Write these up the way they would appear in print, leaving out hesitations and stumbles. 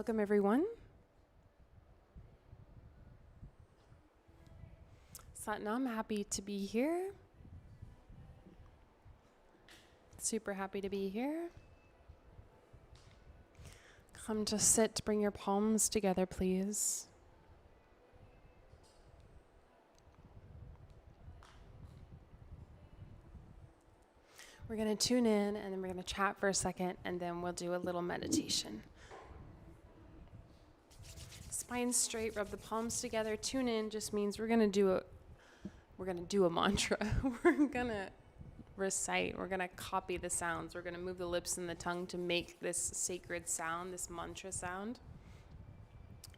Welcome, everyone. Satnam, happy to be here. Super happy to be here. Come to sit, bring your palms together, please. We're going to tune in and then we're going to chat for a second and then we'll do a little meditation. Spine straight, rub the palms together. Tune in just means we're going to do a mantra. We're going to recite. We're going to copy the sounds. We're going to move the lips and the tongue to make this sacred sound, this mantra sound.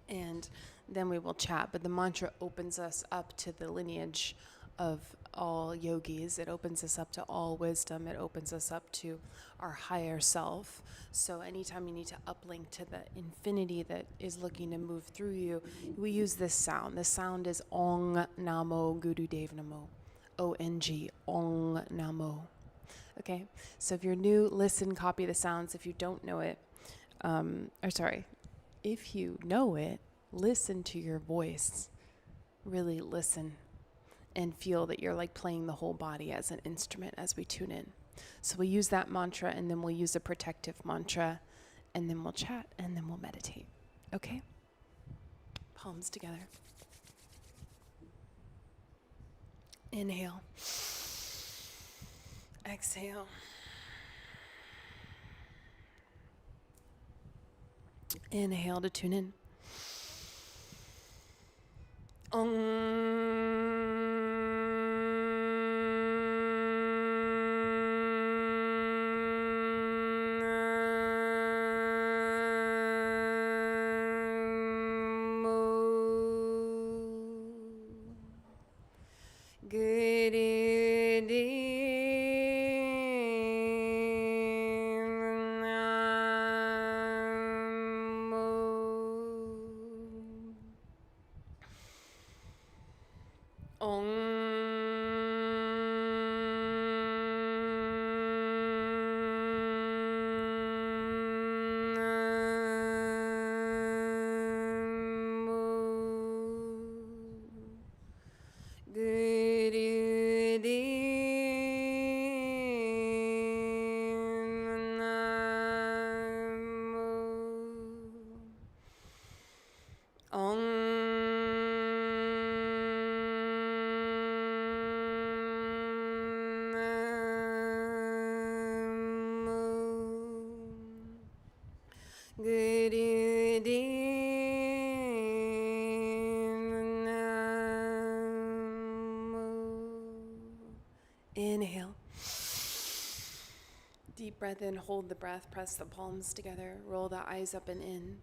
And then we will chat. But the mantra opens us up to the lineage of all yogis. It opens us up to all wisdom. It opens us up to our higher self. So anytime you need to uplink to the infinity that is looking to move through you, we use this sound. The sound is Ong Namo Gurudev Namo. O-N-G, Ong Namo. Okay, so if you're new, listen, copy the sounds. If you don't know it, if you know it, listen to your voice. Really listen and feel that you're like playing the whole body as an instrument as we tune in. So we'll use that mantra and then we'll use a protective mantra and then we'll chat and then we'll meditate. Okay? Palms together. Inhale. Exhale. Inhale to tune in. Inhale. Deep breath in, hold the breath, press the palms together, roll the eyes up and in.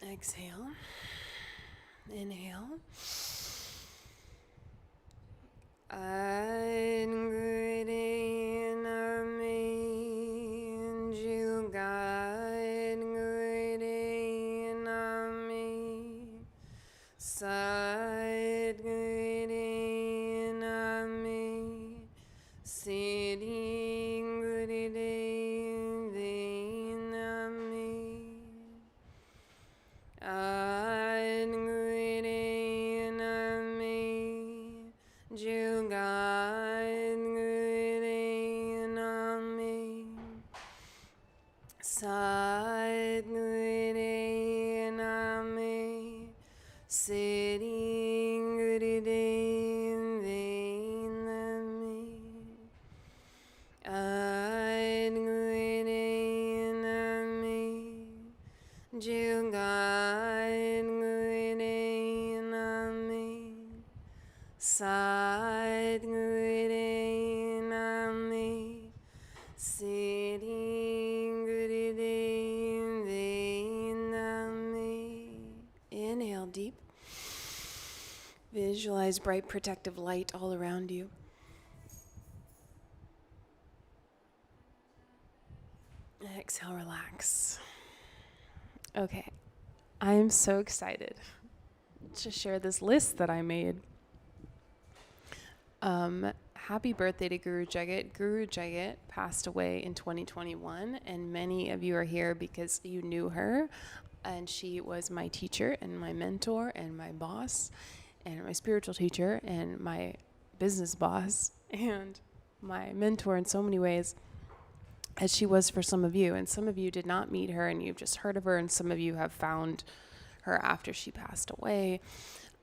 Exhale. Inhale. Inhale deep. Visualize bright protective light all around you. Exhale, relax. Okay, I'm so excited to share this list that I made. Happy birthday to Guru Jagat. Guru Jagat passed away in 2021, and many of you are here because you knew her, and she was my teacher and my mentor and my boss and my spiritual teacher and my business boss and my mentor in so many ways, as she was for some of you. And some of you did not meet her and you've just heard of her, and some of you have found her after she passed away.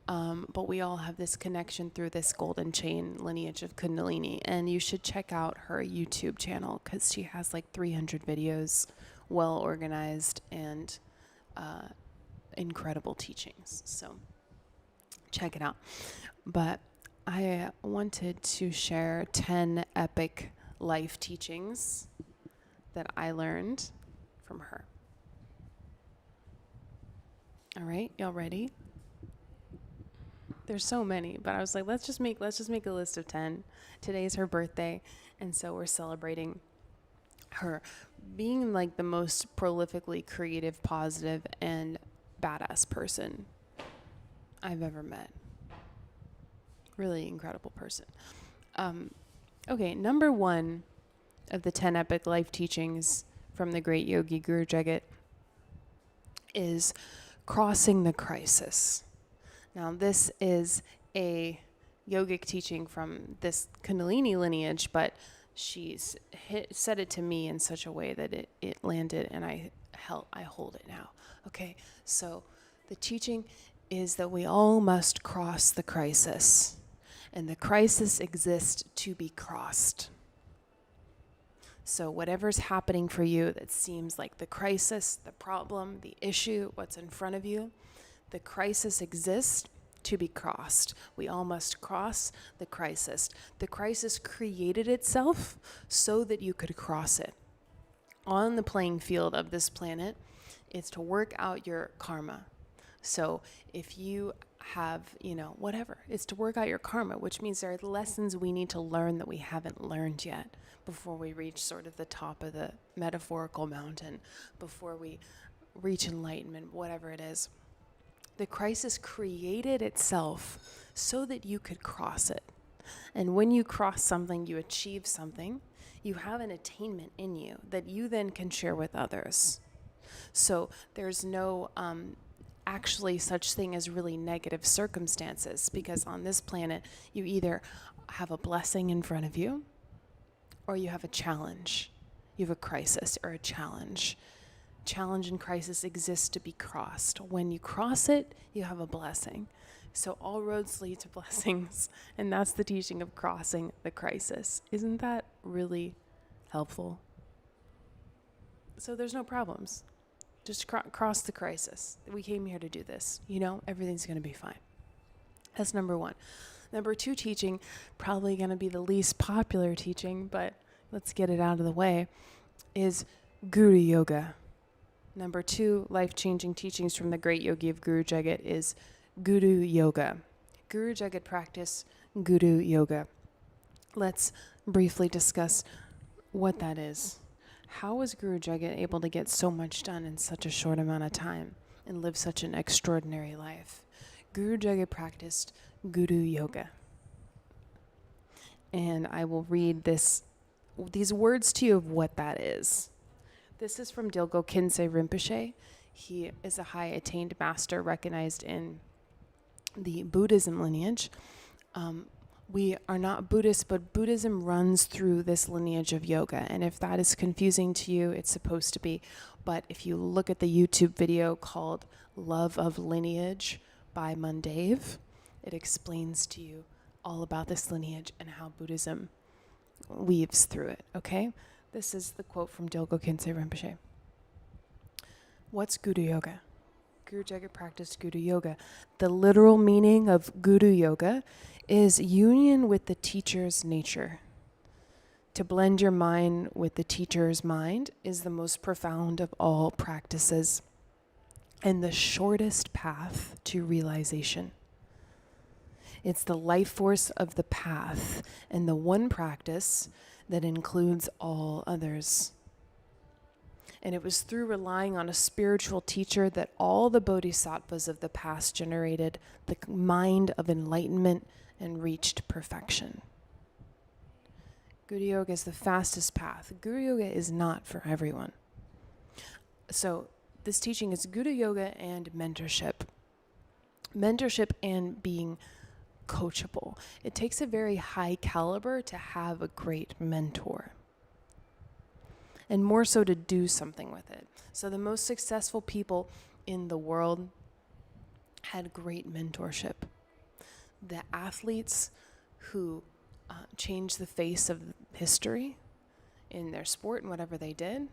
But we all have this connection through this golden chain lineage of Kundalini, and you should check out her YouTube channel because she has like 300 videos, well organized, and incredible teachings. So check it out. But I wanted to share 10 epic life teachings that I learned from her. All right, y'all ready? There's so many, but I was like, let's just make a list of 10. Today's her birthday, and so we're celebrating her being like the most prolifically creative, positive, and badass person I've ever met. Really incredible person. Okay, number 1 of the 10 epic life teachings from the great yogi Guru Jagat is crossing the crisis. Now, this is a yogic teaching from this Kundalini lineage, but she's said it to me in such a way that it landed, and I hold it now. Okay, so the teaching is that we all must cross the crisis, and the crisis exists to be crossed. So whatever's happening for you that seems like the crisis, the problem, the issue, what's in front of you, the crisis exists to be crossed. We all must cross the crisis. The crisis created itself so that you could cross it. On the playing field of this planet, it's to work out your karma. So if you have, whatever, it's to work out your karma, which means there are lessons we need to learn that we haven't learned yet before we reach sort of the top of the metaphorical mountain, before we reach enlightenment, whatever it is. The crisis created itself so that you could cross it. And when you cross something, you achieve something, you have an attainment in you that you then can share with others. So there's no actually such thing as really negative circumstances, because on this planet, you either have a blessing in front of you or you have a challenge. You have a crisis or a challenge. Challenge and crisis exist to be crossed. When you cross it, you have a blessing. So all roads lead to blessings, and that's the teaching of crossing the crisis. Isn't that really helpful? So there's no problems. Just cross the crisis. We came here to do this. Everything's going to be fine. That's number 1. Number 2 teaching, probably going to be the least popular teaching, but let's get it out of the way, is Guru Yoga. Number 2 life-changing teachings from the great yogi of Guru Jagat is Guru Yoga. Guru Jagat practice Guru Yoga. Let's briefly discuss what that is. How was Guru Jagat able to get so much done in such a short amount of time and live such an extraordinary life? Guru Jagat practiced Guru Yoga. And I will read these words to you of what that is. This is from Dilgo Khyentse Rinpoche. He is a high attained master recognized in the Buddhism lineage. We are not Buddhists, but Buddhism runs through this lineage of yoga. And if that is confusing to you, it's supposed to be. But if you look at the YouTube video called Love of Lineage by Mundave, it explains to you all about this lineage and how Buddhism weaves through it, okay? This is the quote from Dilgo Khyentse Rinpoche. What's Guru Yoga? Guru Jagat practiced Guru Yoga. The literal meaning of Guru Yoga is union with the teacher's nature. To blend your mind with the teacher's mind is the most profound of all practices and the shortest path to realization. It's the life force of the path and the one practice that includes all others. And it was through relying on a spiritual teacher that all the bodhisattvas of the past generated the mind of enlightenment and reached perfection. Guru Yoga is the fastest path. Guru Yoga is not for everyone. So this teaching is Guru Yoga and mentorship. Mentorship and being coachable. It takes a very high caliber to have a great mentor, and more so to do something with it. So the most successful people in the world had great mentorship. The athletes who changed the face of history in their sport and whatever they did,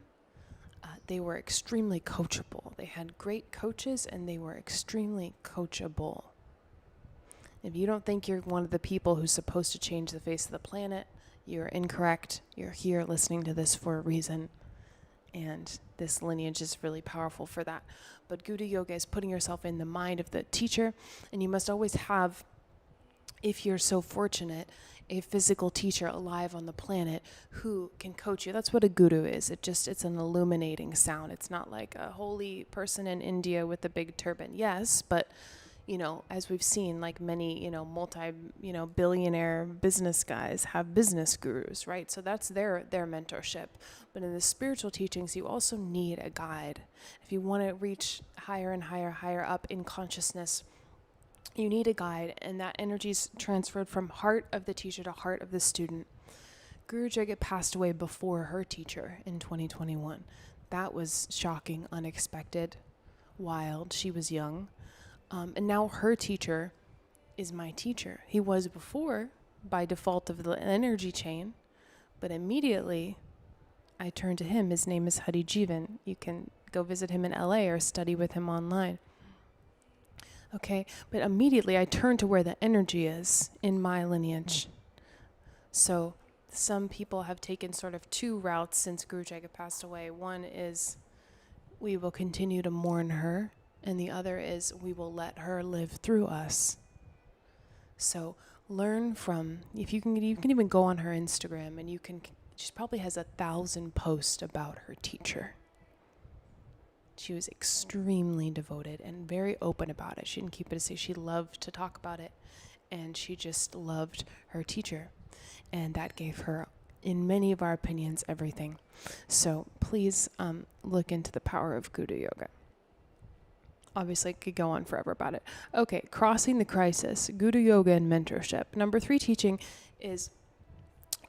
they were extremely coachable. They had great coaches and they were extremely coachable. If you don't think you're one of the people who's supposed to change the face of the planet, you're incorrect. You're here listening to this for a reason. And this lineage is really powerful for that. But Guru Yoga is putting yourself in the mind of the teacher, and you must always have, if you're so fortunate, a physical teacher alive on the planet who can coach you. That's what a guru is. It's an illuminating sound. It's not like a holy person in India with a big turban. Yes, but as we've seen, like many, billionaire business guys have business gurus, right? So that's their mentorship. But in the spiritual teachings, you also need a guide. If you want to reach higher and higher up in consciousness, you need a guide, and that energy is transferred from heart of the teacher to heart of the student. Guru Jagat passed away before her teacher in 2021. That was shocking, unexpected, wild. She was young. And now her teacher is my teacher. He was before by default of the energy chain, but immediately I turned to him. His name is Hari Jivan. You can go visit him in LA or study with him online. Okay, but immediately I turn to where the energy is in my lineage. So some people have taken sort of two routes since Guru Jagat passed away. One is we will continue to mourn her, and the other is we will let her live through us. So learn from, if you can even go on her Instagram, and she probably has 1,000 posts about her teacher. She was extremely devoted and very open about it. She didn't keep it a secret. She loved to talk about it, and she just loved her teacher. And that gave her, in many of our opinions, everything. So please look into the power of Guru Yoga. Obviously, I could go on forever about it. Okay, crossing the crisis, Guru Yoga and mentorship. Number 3 teaching is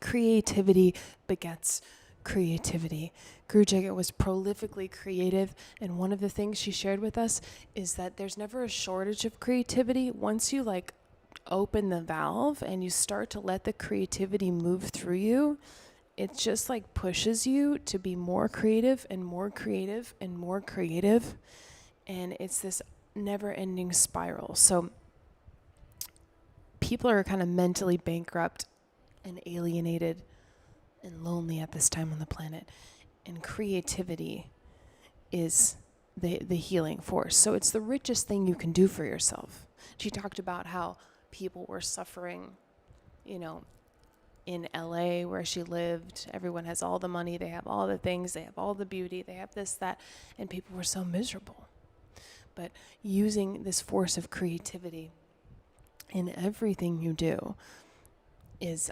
creativity begets creativity. Guru Jagat was prolifically creative, and one of the things she shared with us is that there's never a shortage of creativity. Once you open the valve and you start to let the creativity move through you, it just pushes you to be more creative and more creative and more creative. And it's this never-ending spiral. So people are kind of mentally bankrupt and alienated and lonely at this time on the planet. And creativity is the healing force. So it's the richest thing you can do for yourself. She talked about how people were suffering, in LA where she lived. Everyone has all the money, they have all the things, they have all the beauty, they have this, that, and people were so miserable. But using this force of creativity in everything you do is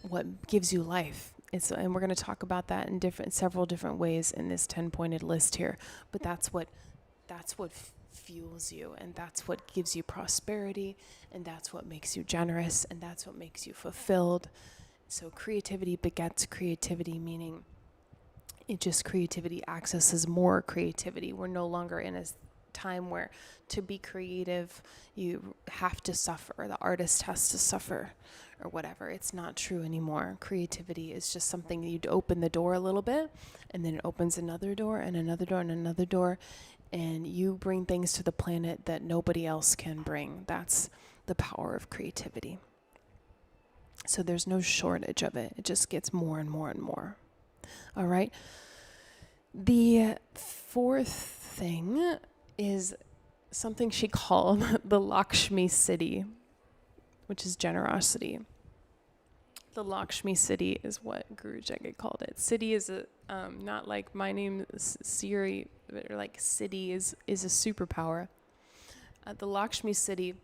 what gives you life. And we're going to talk about that in several different ways in this 10-pointed list here. But that's what fuels you, and that's what gives you prosperity, and that's what makes you generous, and that's what makes you fulfilled. So creativity begets creativity, meaning creativity accesses more creativity. We're no longer in a time where to be creative you have to suffer, the artist has to suffer or whatever. It's not true anymore. Creativity is just something you'd open the door a little bit, and then it opens another door and another door and another door, and you bring things to the planet that nobody else can bring. That's the power of creativity. So there's no shortage of it. It just gets more and more and more. All right. The 4th thing is something she called the Lakshmi city, which is generosity. The Lakshmi City is what Guru Jagat called it. City is a not like my name is Siri, but like city is a superpower. The Lakshmi City,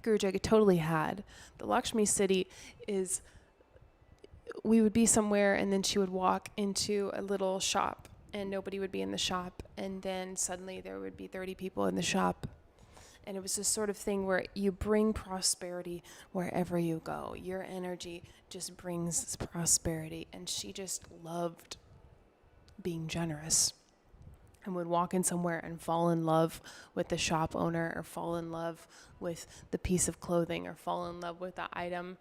Guru Jagat totally had. The Lakshmi City is, we would be somewhere and then she would walk into a little shop and nobody would be in the shop, and then suddenly there would be 30 people in the shop. And it was this sort of thing where you bring prosperity wherever you go. Your energy just brings prosperity. And she just loved being generous and would walk in somewhere and fall in love with the shop owner, or fall in love with the piece of clothing, or fall in love with the item,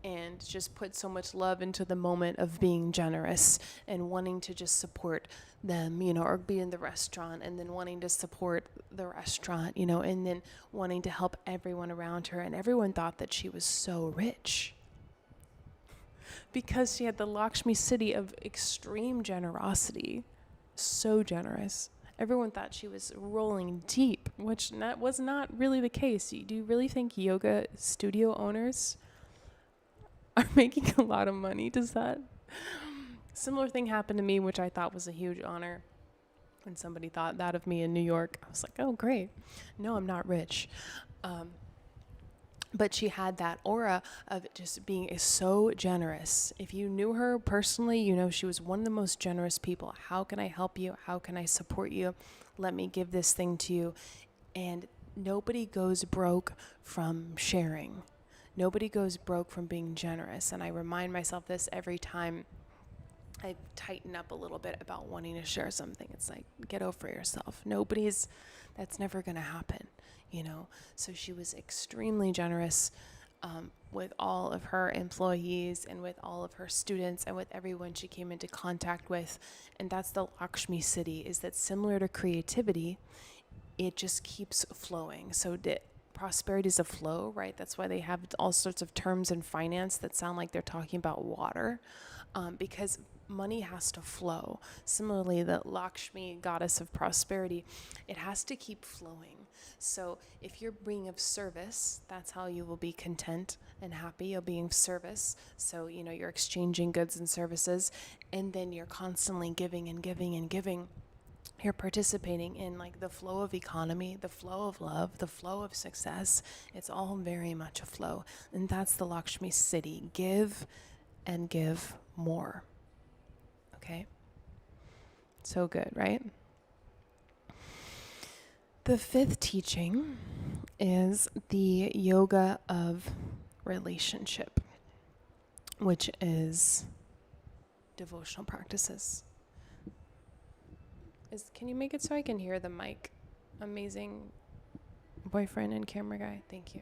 and just put so much love into the moment of being generous and wanting to just support them, or be in the restaurant and then wanting to support the restaurant, and then wanting to help everyone around her. And everyone thought that she was so rich because she had the Lakshmi City of extreme generosity, so generous. Everyone thought she was rolling deep, which was not really the case. Do you really think yoga studio owners are making a lot of money? Does that? Similar thing happened to me, which I thought was a huge honor. When somebody thought that of me in New York, I was like, oh, great. No, I'm not rich. But she had that aura of just being so generous. If you knew her personally, she was one of the most generous people. How can I help you? How can I support you? Let me give this thing to you. And nobody goes broke from sharing. Nobody goes broke from being generous. And I remind myself this every time I tighten up a little bit about wanting to share something. It's like, get over yourself. That's never going to happen, So she was extremely generous with all of her employees and with all of her students and with everyone she came into contact with. And that's the Lakshmi City, is that similar to creativity, it just keeps flowing. So prosperity is a flow, right? That's why they have all sorts of terms in finance that sound like they're talking about water, because money has to flow. Similarly, the Lakshmi, goddess of prosperity, it has to keep flowing. So if you're being of service, that's how you will be content and happy. You're being of service. So, you're exchanging goods and services, and then you're constantly giving and giving and giving. You're participating in like the flow of economy, the flow of love, the flow of success. It's all very much a flow. And that's the Lakshmi City. Give and give more. Okay? So good, right? The fifth teaching is the yoga of relationship, which is devotional practices. Can you make it so I can hear the mic? Amazing boyfriend and camera guy. Thank you.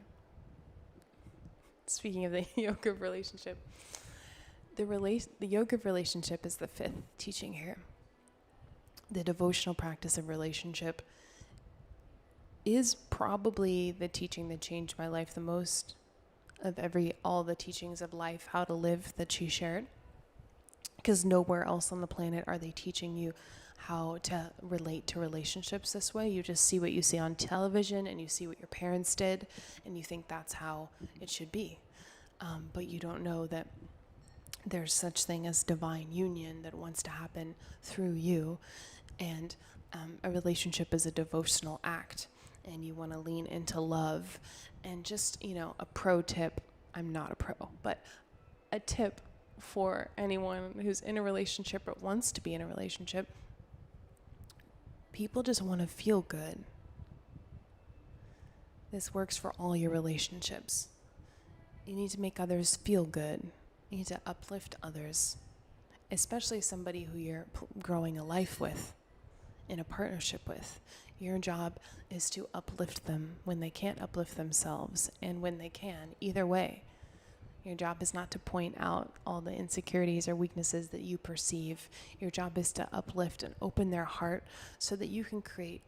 Speaking of the yoga of relationship, the yoga of relationship is the fifth teaching here. The devotional practice of relationship is probably the teaching that changed my life the most of all the teachings of life, how to live, that she shared. Because nowhere else on the planet are they teaching you how to relate to relationships this way. You just see what you see on television, and you see what your parents did, and you think that's how it should be. But you don't know that there's such thing as divine union that wants to happen through you. And a relationship is a devotional act, and you want to lean into love. And just, a pro tip, I'm not a pro, but a tip for anyone who's in a relationship or wants to be in a relationship: people just want to feel good. This works for all your relationships. You need to make others feel good. You need to uplift others, especially somebody who you're growing a life with, in a partnership with. Your job is to uplift them when they can't uplift themselves, and when they can, either way. Your job is not to point out all the insecurities or weaknesses that you perceive. Your job is to uplift and open their heart so that you can create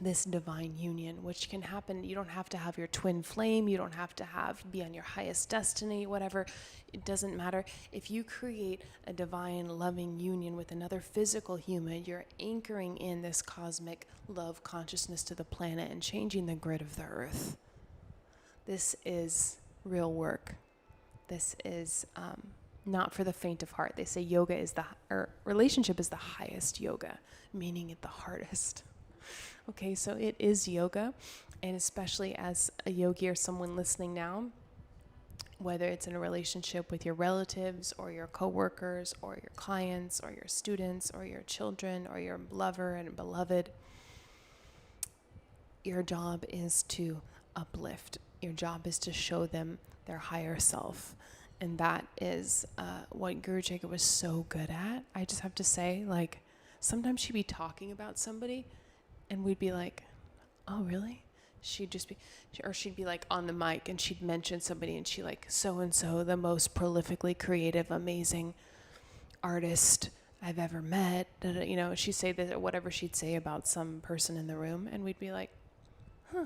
this divine union, which can happen. You don't have to have your twin flame. You don't have to be on your highest destiny, whatever. It doesn't matter. If you create a divine, loving union with another physical human, you're anchoring in this cosmic love consciousness to the planet and changing the grid of the earth. This is real work. this is not for the faint of heart. They say yoga is or relationship is the highest yoga, meaning it the hardest. Okay, so it is yoga, and especially as a yogi or someone listening now, whether it's in a relationship with your relatives or your coworkers or your clients or your students or your children or your lover and beloved, your job is to uplift. Your job is to show them their higher self. And that is what Guru Jagat was so good at. I just have to say, like, sometimes she'd be talking about somebody and we'd be like, oh, really? She'd be like on the mic and she'd mention somebody and she like, so-and-so, the most prolifically creative, amazing artist I've ever met. You know, she'd say this or whatever she'd say about some person in the room. And we'd be like, huh.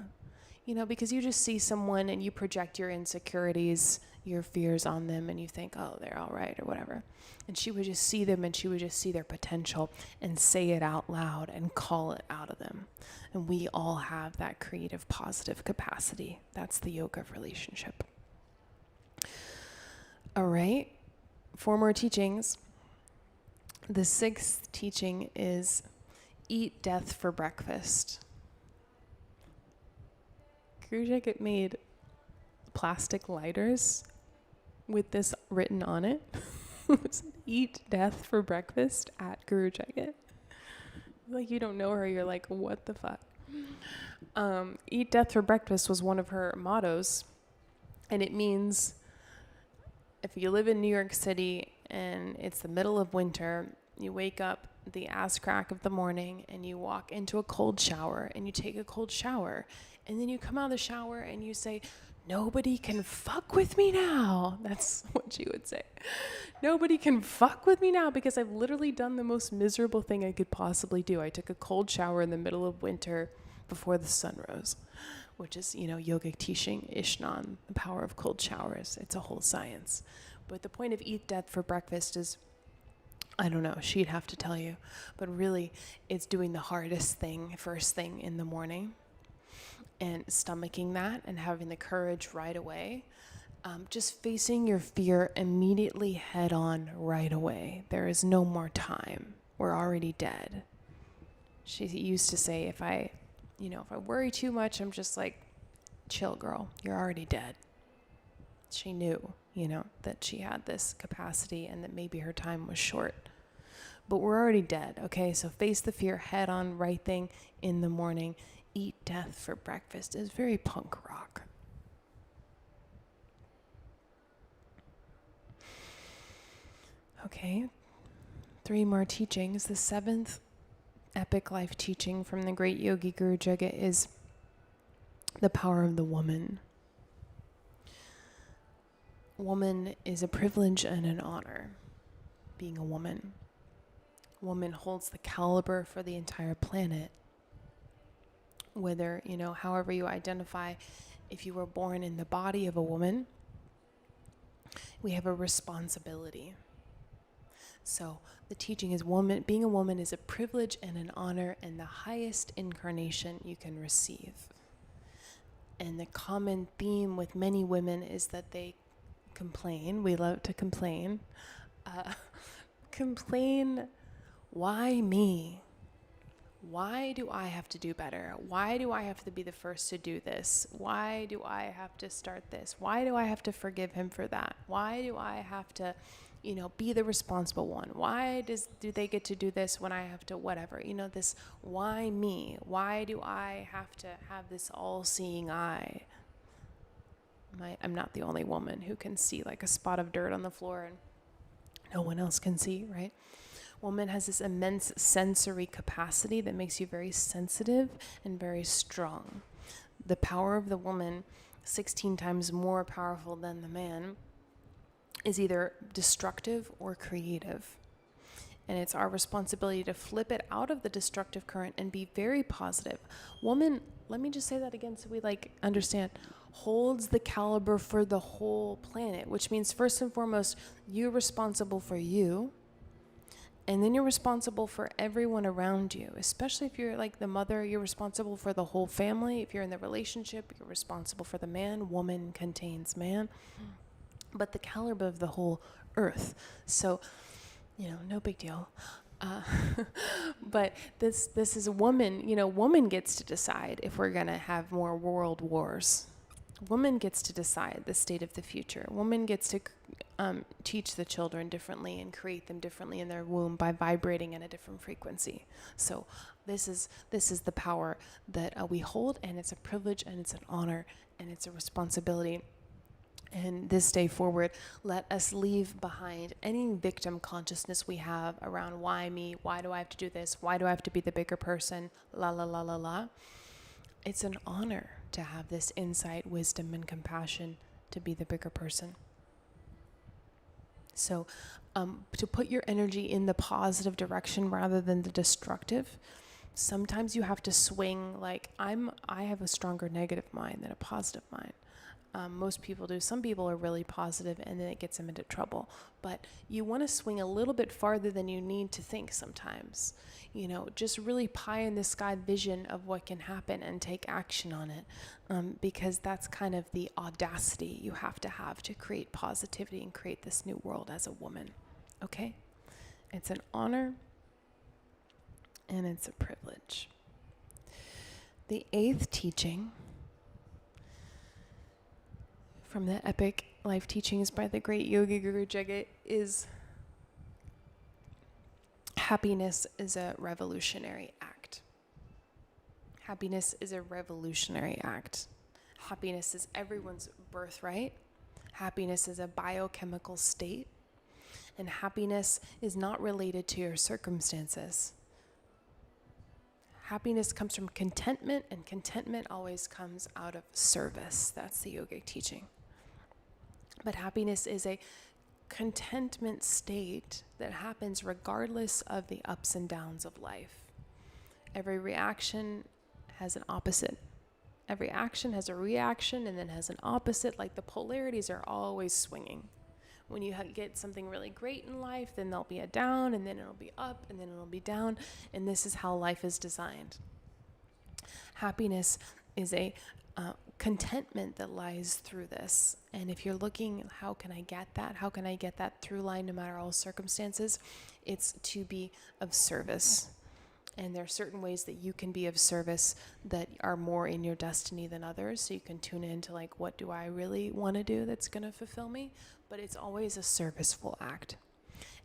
You know, because you just see someone and you project your insecurities, your fears on them, and you think, oh, they're all right or whatever. And she would just see them and she would just see their potential and say it out loud and call it out of them. And we all have that creative, positive capacity. That's the yoga of relationship. All right, 4 more teachings. The 6th teaching is eat death for breakfast. Guru Jagat made plastic lighters with this written on it. Eat death for breakfast at Guru Jagat. Like, you don't know her, you're like, what the fuck? Eat death for breakfast was one of her mottos, and it means if you live in New York City and it's the middle of winter, you wake up the ass crack of the morning and you walk into a cold shower and you take a cold shower. And then you come out of the shower and you say, nobody can fuck with me now. That's what she would say. Nobody can fuck with me now because I've literally done the most miserable thing I could possibly do. I took a cold shower in the middle of winter before the sun rose, which is, you know, yogic teaching, Ishnan, the power of cold showers. It's a whole science. But the point of eat death for breakfast is, I don't know, she'd have to tell you, but really it's doing the hardest thing first thing in the morning. And stomaching that and having the courage right away. Just facing your fear immediately head on right away. There is no more time. We're already dead. She used to say, if I worry too much, I'm just like, chill, girl, you're already dead. She knew, that she had this capacity and that maybe her time was short. But we're already dead, okay? So face the fear head on, right thing in the morning. Eat death for breakfast is very punk rock. Okay, 3 more teachings. The 7th epic life teaching from the great yogi Guru Jagat is the power of the woman. Woman is a privilege and an honor, being a woman. Woman holds the caliber for the entire planet. Whether, however you identify, if you were born in the body of a woman, we have a responsibility. So the teaching is being a woman is a privilege and an honor and the highest incarnation you can receive. And the common theme with many women is that they complain. We love to complain. Complain, why me? Why do I have to do better? Why do I have to be the first to do this? Why do I have to start this? Why do I have to forgive him for that? Why do I have to, be the responsible one? Why do they get to do this when I have to whatever? This why me? Why do I have to have this all-seeing eye? I'm not the only woman who can see like a spot of dirt on the floor and no one else can see, right? Woman has this immense sensory capacity that makes you very sensitive and very strong. The power of the woman, 16 times more powerful than the man, is either destructive or creative. And it's our responsibility to flip it out of the destructive current and be very positive. Woman, let me just say that again so we understand, holds the caliber for the whole planet, which means first and foremost, you're responsible for you. And then you're responsible for everyone around you, especially if you're like the mother, you're responsible for the whole family. If you're in the relationship, you're responsible for the man. Woman contains man. but the caliber of the whole earth. So, no big deal. Uh, but this is a woman, woman gets to decide if we're going to have more world wars. Woman gets to decide the state of the future. Woman gets to teach the children differently and create them differently in their womb by vibrating in a different frequency. So this is the power that we hold, and it's a privilege, and it's an honor, and it's a responsibility. And this day forward, let us leave behind any victim consciousness we have around why me, why do I have to do this, why do I have to be the bigger person, la la la la la. It's an honor to have this insight, wisdom, and compassion to be the bigger person. So to put your energy in the positive direction rather than the destructive, sometimes you have to swing. Like I have a stronger negative mind than a positive mind. Most people do. Some people are really positive, and then it gets them into trouble. But you want to swing a little bit farther than you need to think sometimes. Just really pie in the sky vision of what can happen and take action on it. Because that's kind of the audacity you have to create positivity and create this new world as a woman. Okay? It's an honor, and it's a privilege. The 8th teaching from the epic life teachings by the great yogi guru Jagat is happiness is a revolutionary act. Happiness is a revolutionary act. Happiness is everyone's birthright. Happiness is a biochemical state. And happiness is not related to your circumstances. Happiness comes from contentment, and contentment always comes out of service. That's the yogic teaching. But happiness is a contentment state that happens regardless of the ups and downs of life. Every reaction has an opposite. Every action has a reaction and then has an opposite. Like the polarities are always swinging. When you get something really great in life, then there'll be a down, and then it'll be up, and then it'll be down. And this is how life is designed. Happiness is a contentment that lies through this. And if you're looking, how can I get that? How can I get that through line no matter all circumstances? It's to be of service. And there are certain ways that you can be of service that are more in your destiny than others. So you can tune into like, what do I really want to do that's going to fulfill me? But it's always a serviceful act.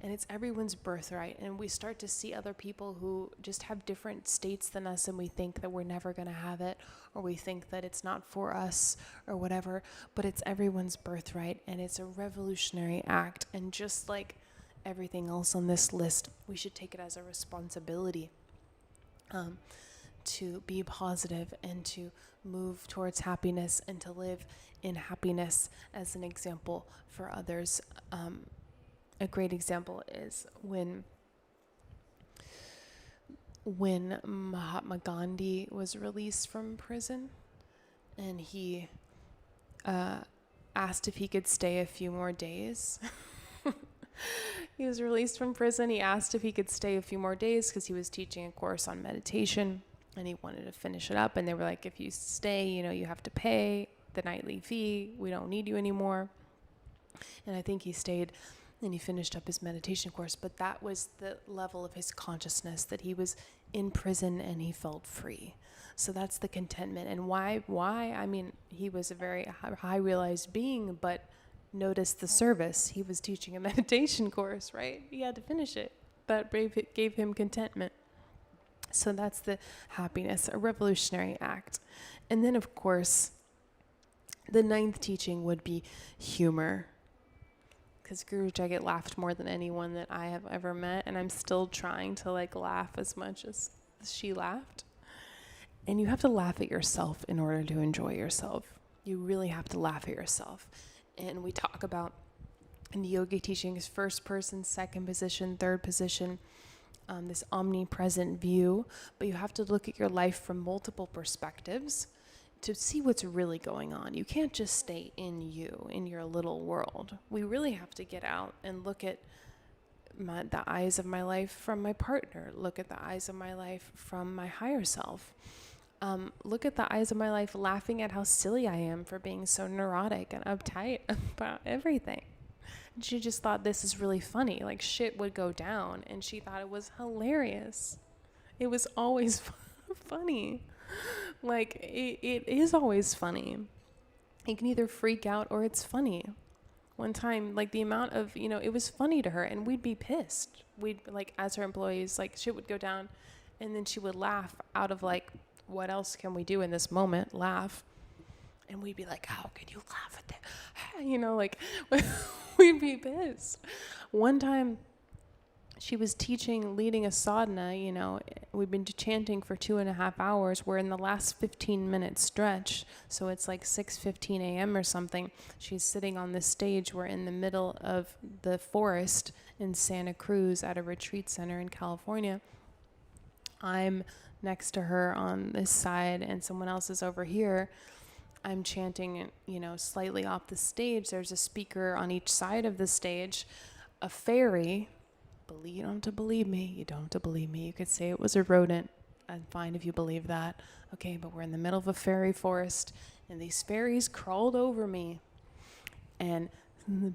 And it's everyone's birthright. And we start to see other people who just have different states than us, and we think that we're never going to have it, or we think that it's not for us or whatever. But it's everyone's birthright, and it's a revolutionary act. And just like everything else on this list, we should take it as a responsibility to be positive and to move towards happiness and to live in happiness as an example for others. A great example is when Mahatma Gandhi was released from prison, and he asked if he could stay a few more days. He was released from prison. He asked if he could stay a few more days because he was teaching a course on meditation, and he wanted to finish it up. And they were like, if you stay, you have to pay the nightly fee. We don't need you anymore. And I think he stayed, and he finished up his meditation course. But that was the level of his consciousness, that he was in prison and he felt free. So that's the contentment. And why? I mean, he was a very high realized being, but notice the service. He was teaching a meditation course, right? He had to finish it. That gave him contentment. So that's the happiness, a revolutionary act. And then, of course, the 9th teaching would be humor. Because Guru Jagat laughed more than anyone that I have ever met, and I'm still trying to laugh as much as she laughed. And you have to laugh at yourself in order to enjoy yourself. You really have to laugh at yourself. And we talk about in the yoga teachings, first person, second position, third position, this omnipresent view. But you have to look at your life from multiple perspectives to see what's really going on. You can't just stay in your little world. We really have to get out and look at the eyes of my life from my partner, look at the eyes of my life from my higher self. look at the eyes of my life laughing at how silly I am for being so neurotic and uptight about everything. And she just thought this is really funny. Like shit would go down and she thought it was hilarious. It was always funny. Like it is always funny. You can either freak out or it's funny. One time, like the amount of, it was funny to her and we'd be pissed. We'd like, as her employees, like shit would go down and then she would laugh out of like, what else can we do in this moment? Laugh. And we'd be like, how could you laugh at that? Like we'd be pissed. One time she was leading a sadhana, we've been chanting for 2.5 hours. We're in the last 15-minute stretch. So it's like 6:15 a.m. or something. She's sitting on this stage. We're in the middle of the forest in Santa Cruz at a retreat center in California. I'm next to her on this side and someone else is over here. I'm chanting, slightly off the stage. There's a speaker on each side of the stage. A fairy, you don't have to believe me. You don't have to believe me. You could say it was a rodent. I'm fine if you believe that. Okay, but we're in the middle of a fairy forest and these fairies crawled over me and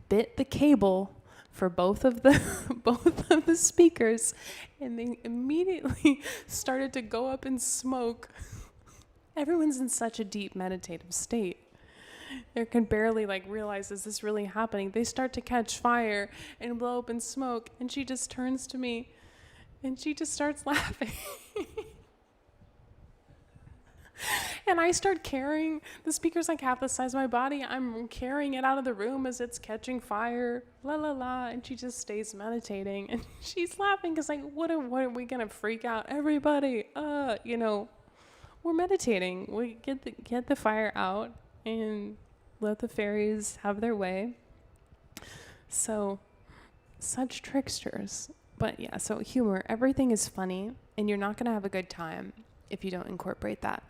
bit the cable for both of the speakers, and they immediately started to go up in smoke. Everyone's in such a deep meditative state. They can barely realize, is this really happening? They start to catch fire and blow up in smoke, and she just turns to me and she just starts laughing. And I start carrying, the speaker's like half the size of my body. I'm carrying it out of the room as it's catching fire, la la la. And she just stays meditating and she's laughing because what are we going to freak out? Everybody, we're meditating. We get the fire out and let the fairies have their way. So, such tricksters. But yeah, so humor, everything is funny and you're not going to have a good time if you don't incorporate that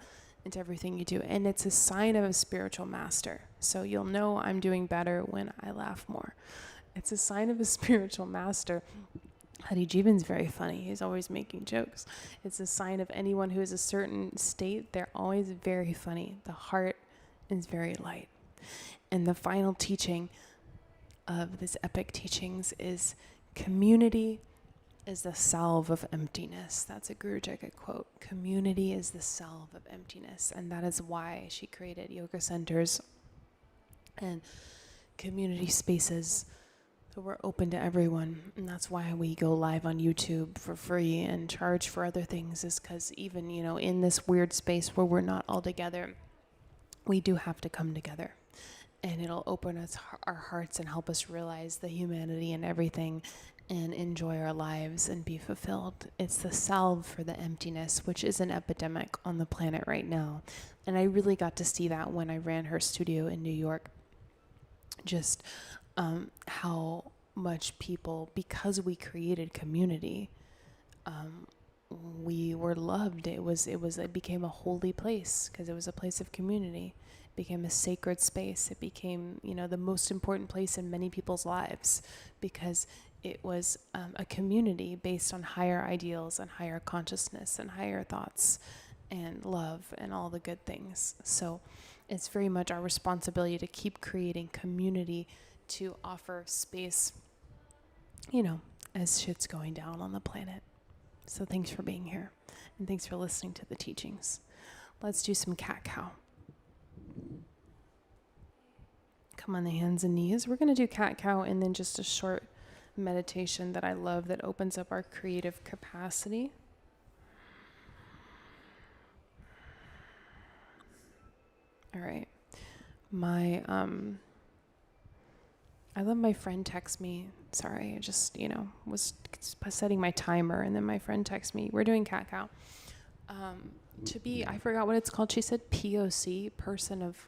into everything you do. And it's a sign of a spiritual master. So you'll know I'm doing better when I laugh more. It's a sign of a spiritual master. Hari Jivan's very funny. He's always making jokes. It's a sign of anyone who is a certain state. They're always very funny. The heart is very light. And the final teaching of this epic teachings is community is the salve of emptiness. That's a Guru Jagat quote. Community is the salve of emptiness. And that is why she created yoga centers and community spaces so we're open to everyone. And that's why we go live on YouTube for free and charge for other things, is because even, in this weird space where we're not all together, we do have to come together. And it'll open our hearts and help us realize the humanity in everything and enjoy our lives and be fulfilled. It's the salve for the emptiness, which is an epidemic on the planet right now. And I really got to see that when I ran her studio in New York. Just how much people, because we created community, we were loved. It became a holy place because it was a place of community. It became a sacred space. It became, the most important place in many people's lives because it was a community based on higher ideals and higher consciousness and higher thoughts and love and all the good things. So it's very much our responsibility to keep creating community, to offer space, as shit's going down on the planet. So thanks for being here and thanks for listening to the teachings. Let's do some cat-cow. Come on the hands and knees. We're going to do cat-cow and then just a short meditation that I love that opens up our creative capacity. All right. I love my friend text me. Sorry, I just, was setting my timer and then my friend texts me. We're doing cat-cow. I forgot what it's called. She said POC, person of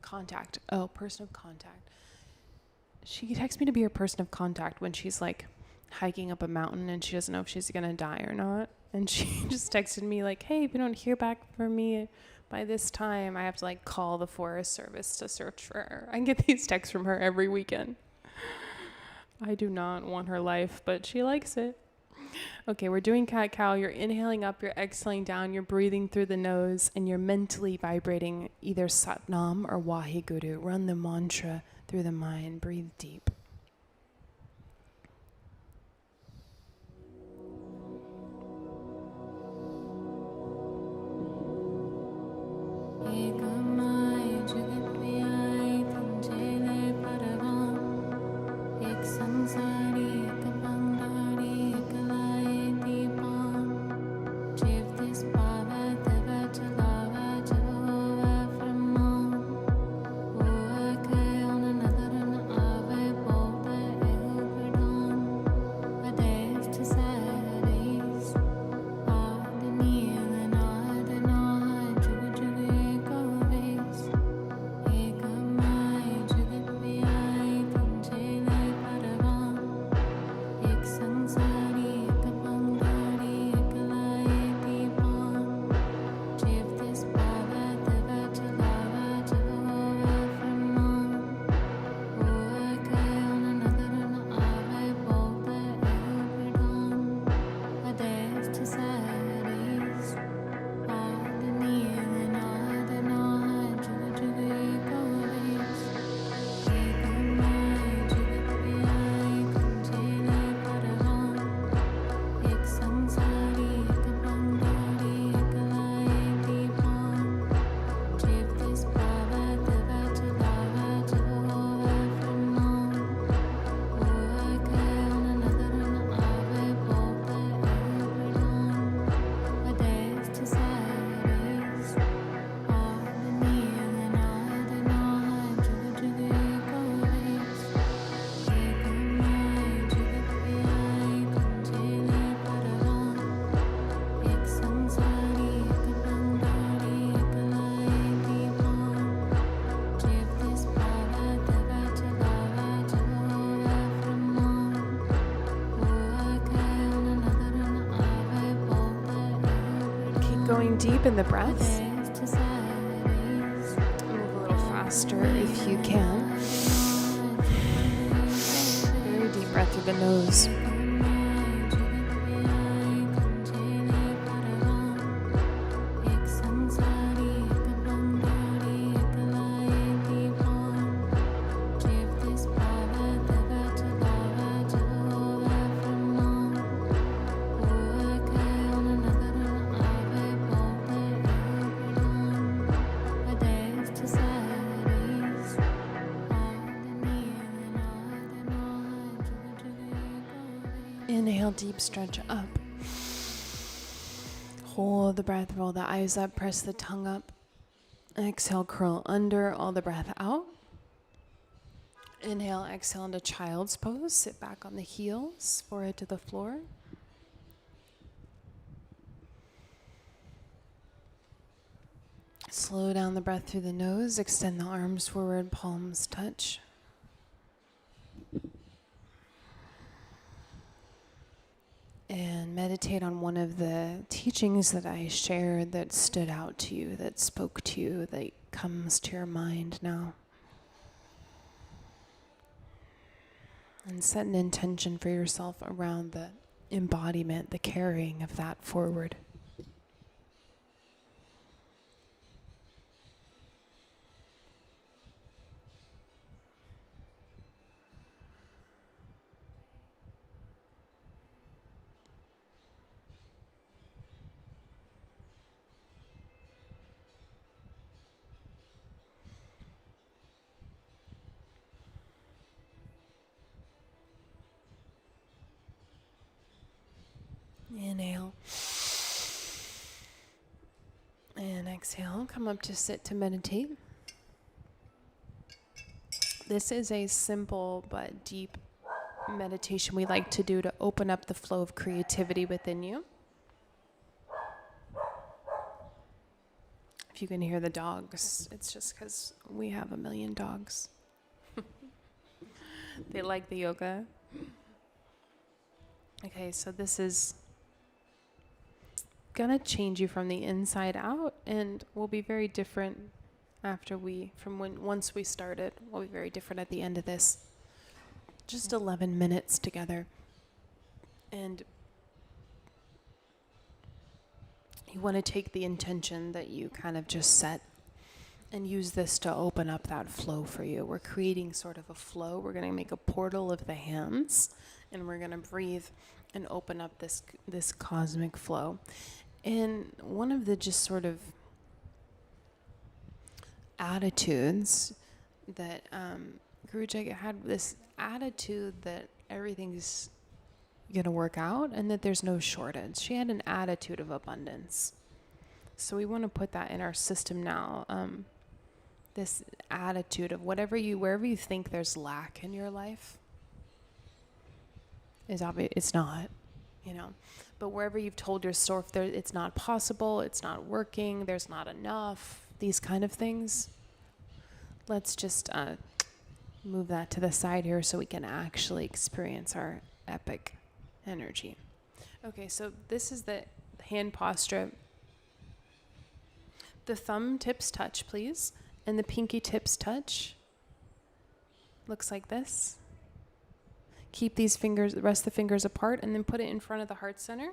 contact. Oh, person of contact. She texts me to be her person of contact when she's hiking up a mountain and she doesn't know if she's going to die or not. And she just texted me hey, if you don't hear back from me by this time, I have to call the Forest Service to search for her. I get these texts from her every weekend. I do not want her life, but she likes it. Okay, we're doing cat-cow. You're inhaling up, you're exhaling down, you're breathing through the nose, and you're mentally vibrating either Satnam or Waheguru. Run the mantra through the mind. Breathe deep. Going deep in the breath. Move a little faster if you can. Very deep breath through the nose. Inhale, deep stretch up. Hold the breath, roll the eyes up, press the tongue up. Exhale, curl under, all the breath out. Inhale, exhale into child's pose. Sit back on the heels, forehead to the floor. Slow down the breath through the nose. Extend the arms forward, palms touch. And meditate on one of the teachings that I shared that stood out to you, that spoke to you, that comes to your mind now. And set an intention for yourself around the embodiment, the carrying of that forward. Inhale. And exhale. Come up to sit to meditate. This is a simple but deep meditation we like to do to open up the flow of creativity within you. If you can hear the dogs, it's just because we have 1 million dogs. They like the yoga. Okay, so this is gonna change you from the inside out, and will be very different once we started. Will be very different at the end of this. Just 11 minutes together. And You want to take the intention that you kind of just set and use this to open up that flow for you. We're creating sort of a flow. We're going to make a portal of the hands, and we're going to breathe and open up this cosmic flow. And one of the just sort of attitudes that Guru Jagat had, this attitude that everything's going to work out and that there's no shortage. She had an attitude of abundance. So we want to put that in our system now. This attitude of wherever you think there's lack in your life is obvious. It's not, but wherever you've told yourself it's not possible, it's not working, there's not enough, these kind of things, let's just move that to the side here so we can actually experience our epic energy. Okay, so this is the hand posture. The thumb tips touch, please, and the pinky tips touch. Looks like this. Keep these fingers, the rest of the fingers apart, and then put it in front of the heart center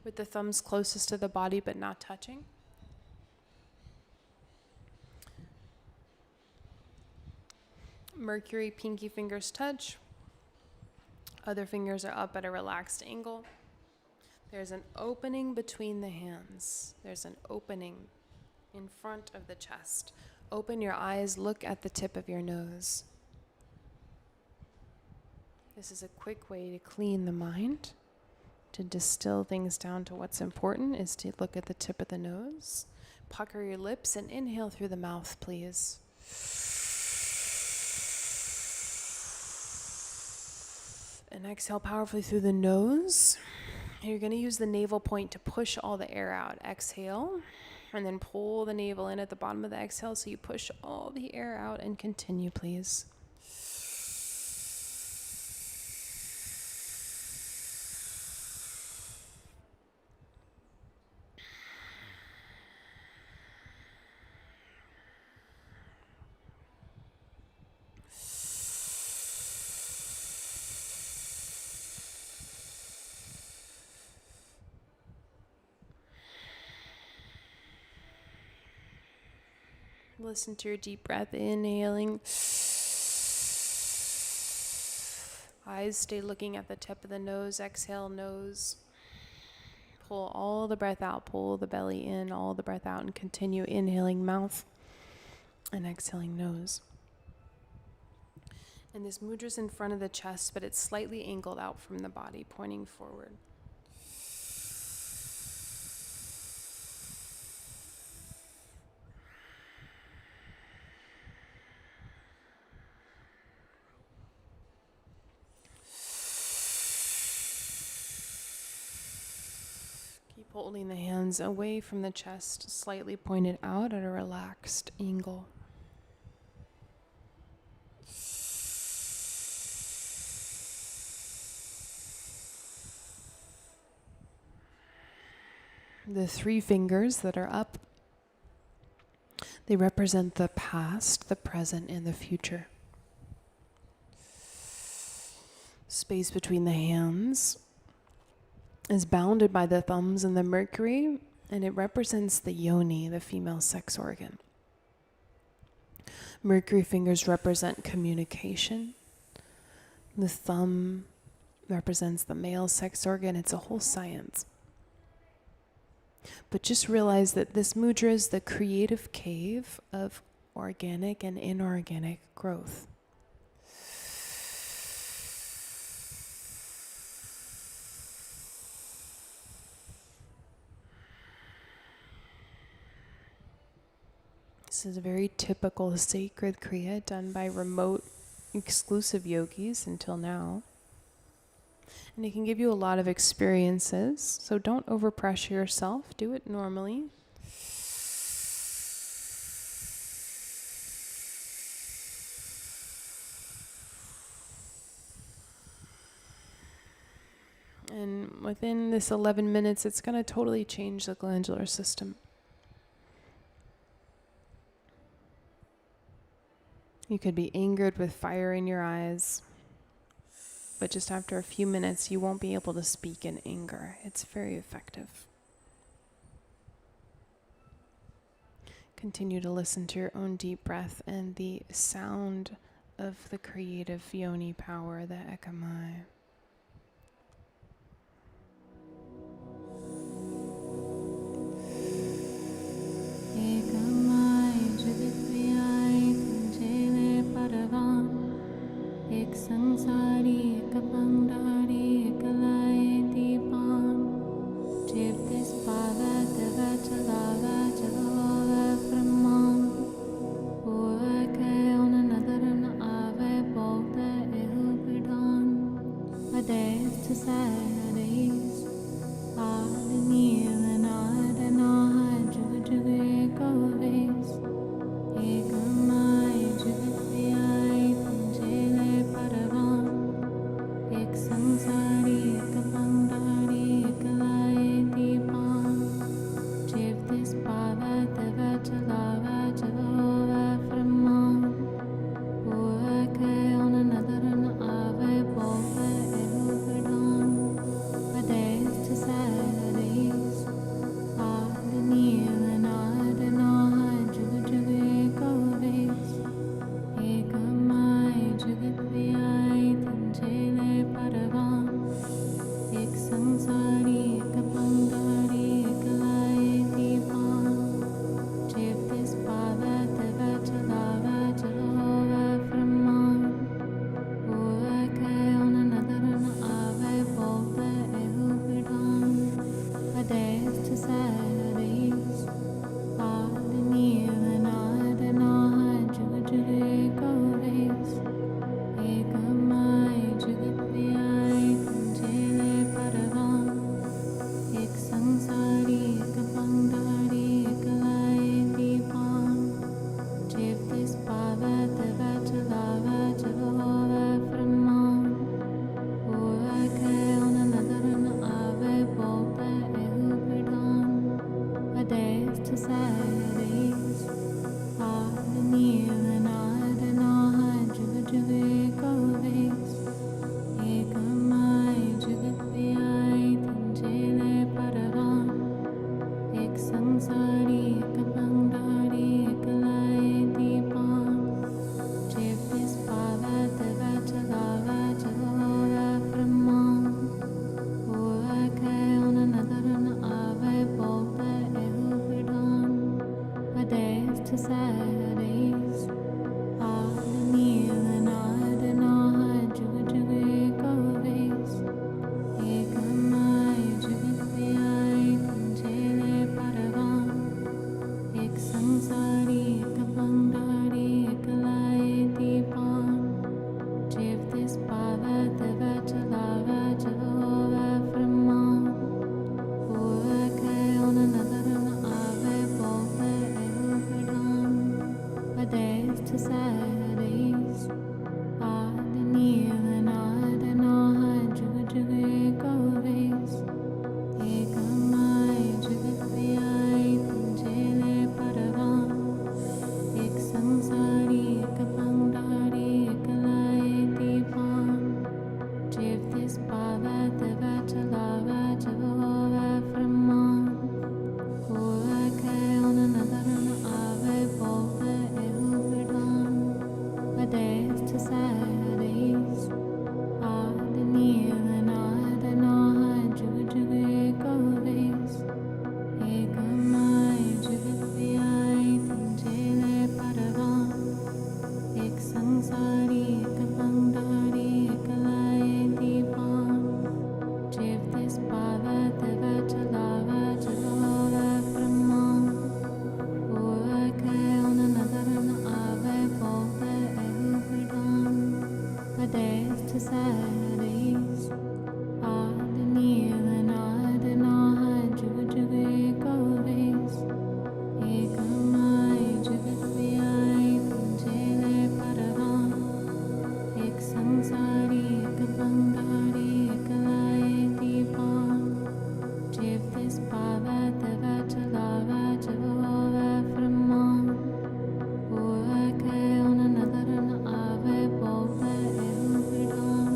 with the thumbs closest to the body but not touching. Mercury, pinky fingers touch. Other fingers are up at a relaxed angle. There's an opening between the hands. There's an opening in front of the chest. Open your eyes, look at the tip of your nose. This is a quick way to clean the mind, to distill things down to what's important, is to look at the tip of the nose. Pucker your lips and inhale through the mouth, please. And exhale powerfully through the nose. And you're going to use the navel point to push all the air out. Exhale, and then pull the navel in at the bottom of the exhale so you push all the air out, and continue, please. Listen to your deep breath, inhaling. Eyes stay looking at the tip of the nose. Exhale, nose. Pull all the breath out. Pull the belly in, all the breath out, and continue inhaling mouth and exhaling nose. And this mudra's in front of the chest, but it's slightly angled out from the body, pointing forward. Holding the hands away from the chest, slightly pointed out at a relaxed angle. The 3 fingers that are up, they represent the past, the present, and the future. Space between the hands is bounded by the thumbs and the Mercury, and it represents the yoni, the female sex organ. Mercury fingers represent communication. The thumb represents the male sex organ. It's a whole science. But just realize that this mudra is the creative cave of organic and inorganic growth. This is a very typical sacred kriya done by remote, exclusive yogis until now. And it can give you a lot of experiences, so don't overpressure yourself. Do it normally. And within this 11 minutes, it's going to totally change the glandular system. You could be angered with fire in your eyes, but just after a few minutes, you won't be able to speak in anger. It's very effective. Continue to listen to your own deep breath and the sound of the creative yoni power, the ekamai. Ekamai Jagat Tanjele Paravan Ek Sansari Ekapangdari Ekalai Deepan Jivtis Pada Deva Chalava Chalava Brahman Oake Onanadaran Ave Bolta Ehu Pidhan Ades to Sadis Adanil and Adana Jugajuge Kovis Ekamai Jugatviai Tanjele Paravan Ek Sansari Ekapangdari Ekalai Deepan Jivtis Pada Deva Chalava Chalava Brahman Oake Onanadaran Ave Bolta Ehu Pidhan Ades to Sadis Adanil and Adana Jugajuge Kovis Ekamai Jugatviai Tanjele Paravan Ek Sansari Ekapangdari Ekalai Deepan Jivtis Pada Deva Chalava Chalava Brahman Oake Onanadaran Ave Bolta Ehu Pidhan Ades to Sadis Adanil and Adana Jugajuge Kovis Ekamai Jugatviai Tanjele Paravan Ek Sansari Ekapangdari Ekalai Deepan Jivtis Pada Deva Chalava Chalava Brahman Oake Onanadaran Ave Bolta Ehu Pidhan Ades to Sadis Adanil and Adana Jugajuge Kovis Ekamai Jugatviai Tanjele Paravan Ek Sansari Ekapangdari Ekalai Deepan Jivtis Pada Deva Chalava Chalava Brahman Oake Onanadaran Ave Bolta Ehu Pidhan Ades to Sadis Adanil and Adana Jugajuge Kovis Ekamai Jugatviai Tanjele Paravan Ek Sansari Ekapangdari Ekalai Deepan Jivtis Pada Deva Chalava Chalava Brahman Oake Onanadaran Ave Bolta Ehu Pidhan Ades to Sadis Adanil and Adana Jugajuge Kovis Ekamai Jugatviai Tanjele Paravan Ek Sansari Ekapangdari Ekalai Deepan Jivtis Pada Deva Chalava Chalava Brahman Oake Onanadaran Ave Bolta Ehu Pidhan Ades to Sadis Adanil and Adana Jugajuge Kovis Ekamai Jugatviai Tanjele Paravan Ek Sansari Ekapangdari Ekalai Deepan Jivtis Pada Deva Chalava Chalava Brahman Oake Onanadaran Ave Bolta Ehu Pidhan Ades to Sadis Adanil and Adana Jugajuge Kovis Ekamai Jugatviai Tanjele Paravan Ek Sansari Ekapangdari Ekalai Deepan Jivtis Pada Deva Chalava Chalava Brahman Oake Onanadaran Ave Bolta Ehu Pidhan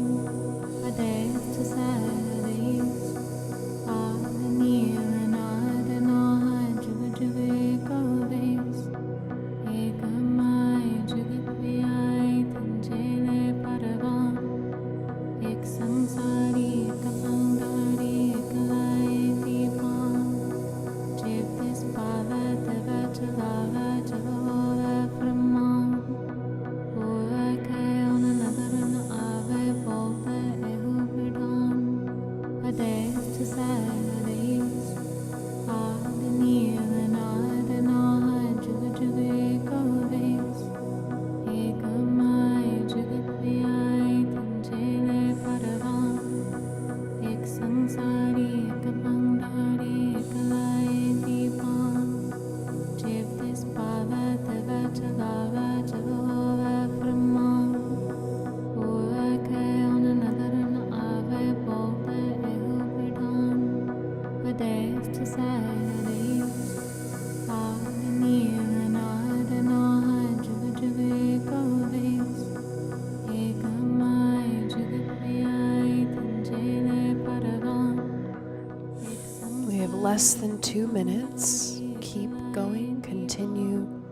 less than 2 minutes. Keep going, continue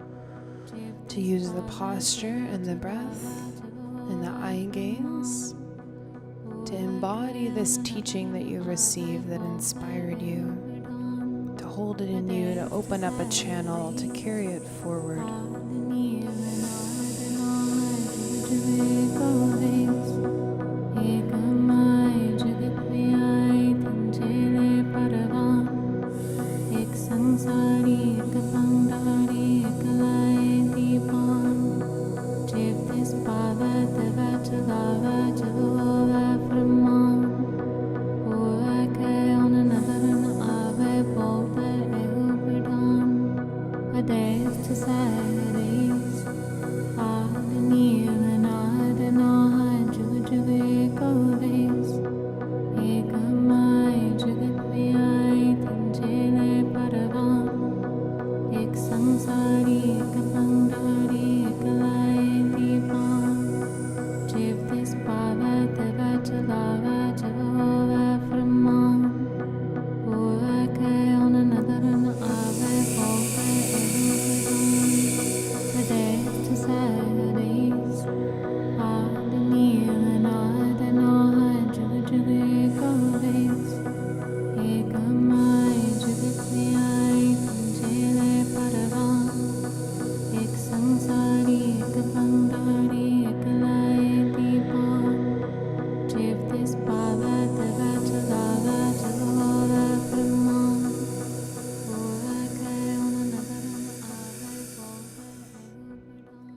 to use the posture and the breath and the eye gaze to embody this teaching that you received that inspired you, to hold it in you, to open up a channel, to carry it forward.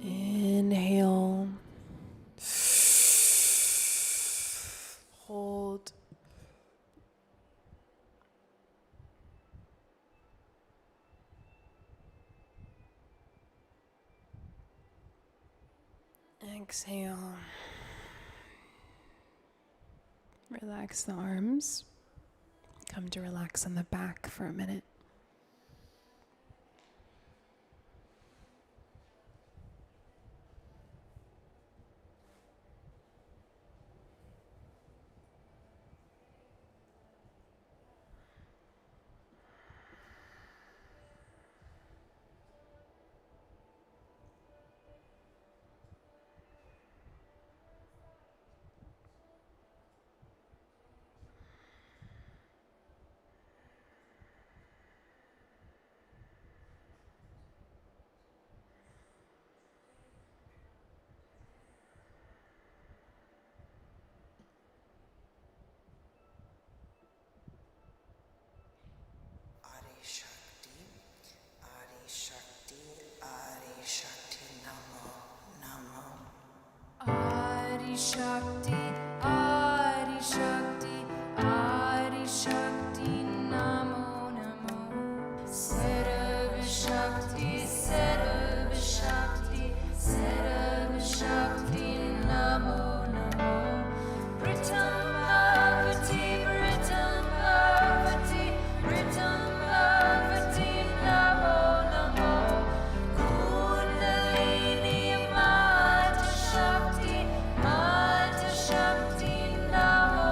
Inhale. Hold. Exhale. Relax the arms. Come to relax on the back for a minute. Shakti, Adi Shakti, Adi Shakti, Namo Namo. Sarva Shakti, Sarva Shakti, Sarva Shakti, Namo Namo. Britam Bhavati, Britam Bhavati, Britam Bhavati, Namo Namo. Kundalini Mata Shakti, Mata Shakti, Namo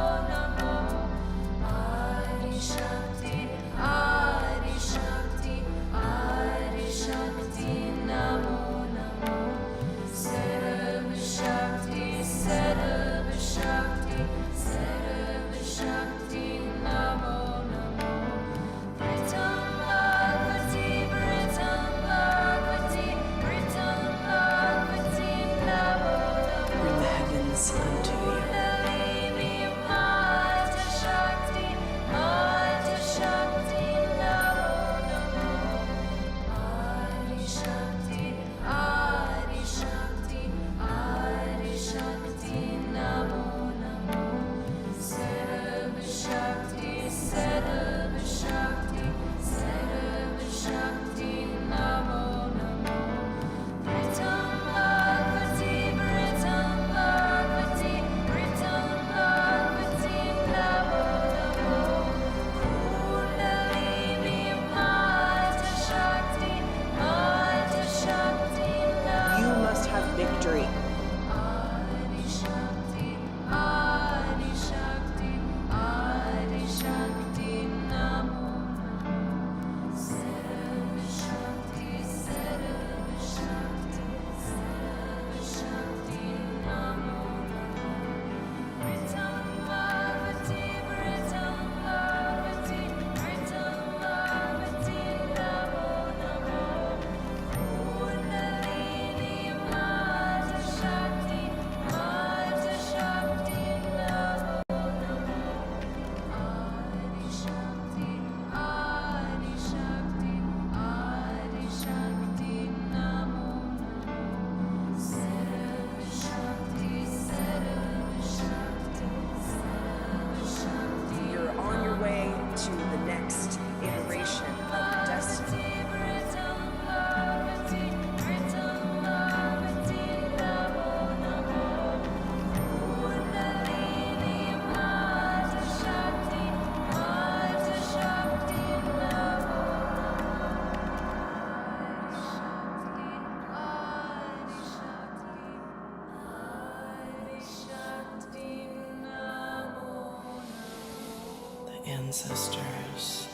ancestors,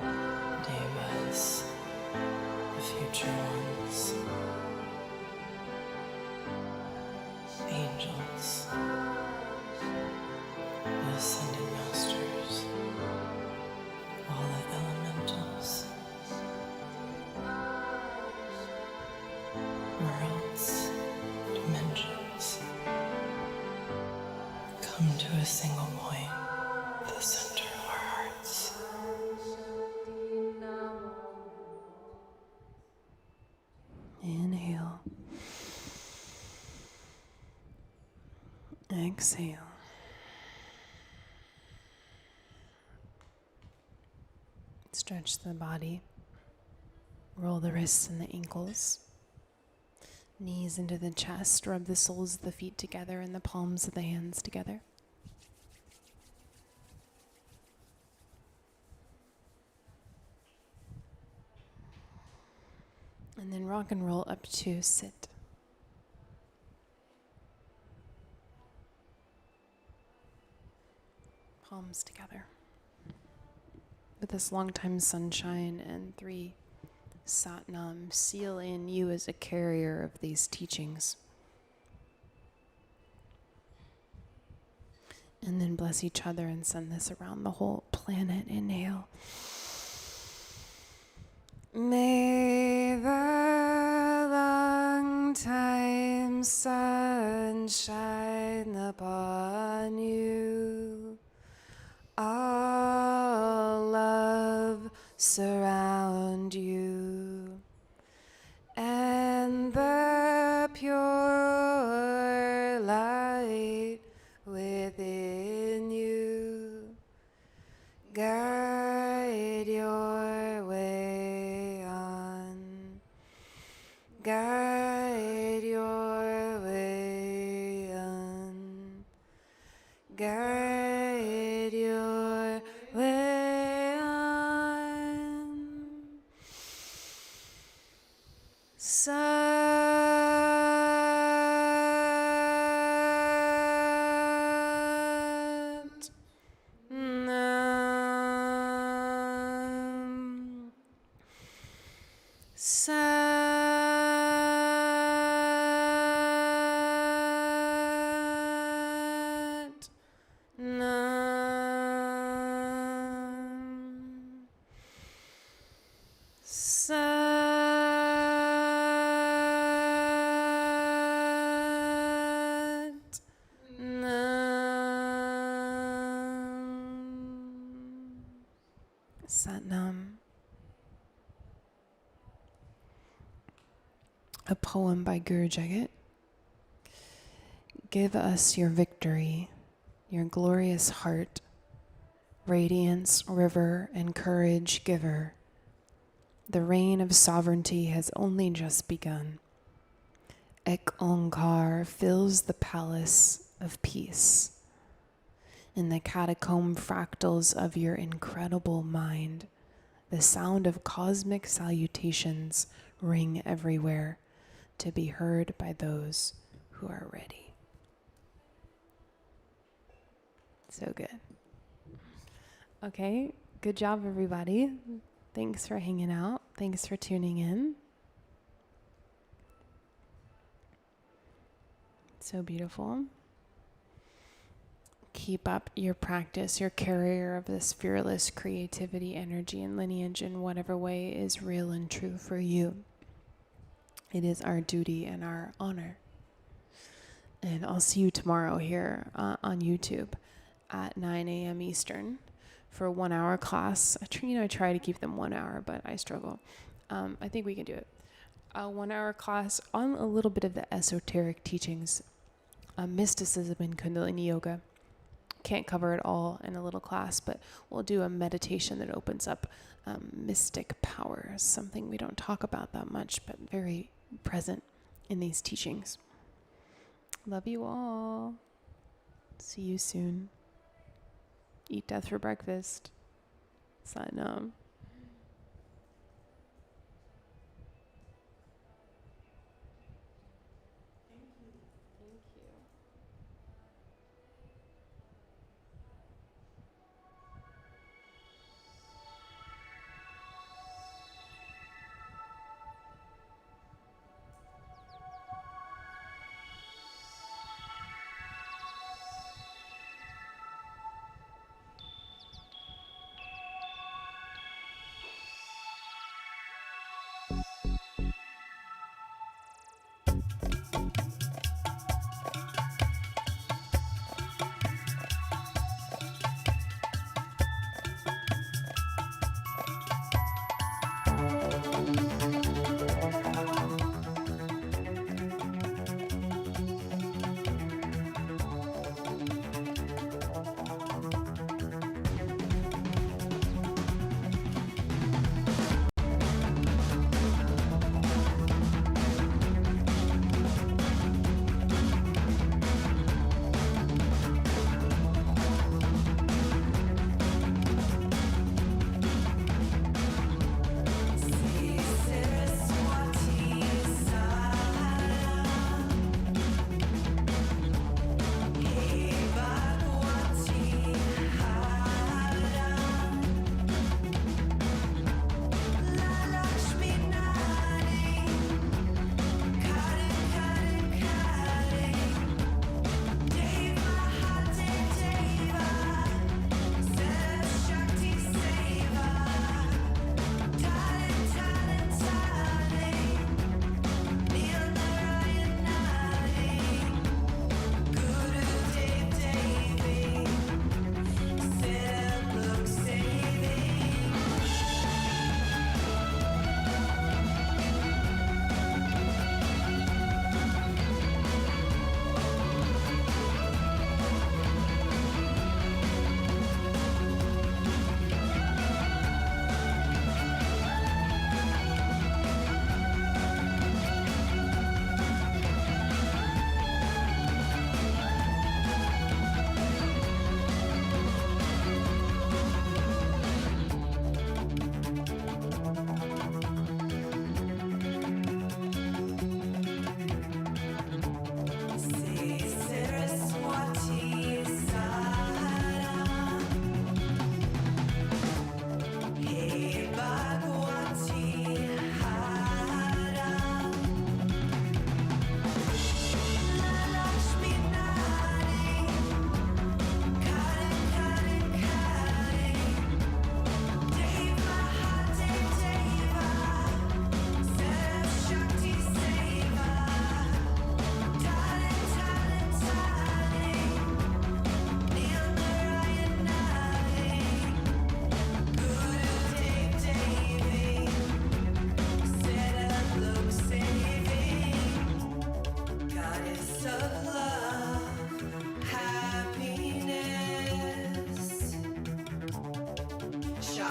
devas, the future ones, angels, the ascended masters, all the elementals, worlds, dimensions, come to a single point, the center of our hearts. Inhale. Exhale. Stretch the body. Roll the wrists and the ankles. Knees into the chest. Rub the soles of the feet together and the palms of the hands together. And then rock and roll up to sit. Palms together. With this long time sunshine and 3 Satnam, seal in you as a carrier of these teachings. And then bless each other and send this around the whole planet. Inhale. May the long time sun shine upon you. All love surround you, and the pure light within you guide your way on, guide your way on, guide your way on. Sat Nam. Sat Nam. Sat Nam. Sat Nam. A poem by Guru Jagat. Give us your victory, your glorious heart, radiance, river, and courage giver. The reign of sovereignty has only just begun. Ek Onkar fills the palace of peace. In the catacomb fractals of your incredible mind, the sound of cosmic salutations ring everywhere, to be heard by those who are ready. So good. Okay, good job, everybody. Thanks for hanging out. Thanks for tuning in. So beautiful. Keep up your practice, your carrier of this fearless creativity, energy, and lineage in whatever way is real and true for you. It is our duty and our honor. And I'll see you tomorrow here on YouTube at 9 a.m. Eastern for a 1-hour class. I try to keep them 1 hour, but I struggle. I think we can do it. A 1-hour class on a little bit of the esoteric teachings, mysticism and Kundalini Yoga. Can't cover it all in a little class, but we'll do a meditation that opens up mystic powers, something we don't talk about that much, but very present in these teachings. Love you all. See you soon. Eat death for breakfast. Satnam.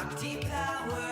Shakti power.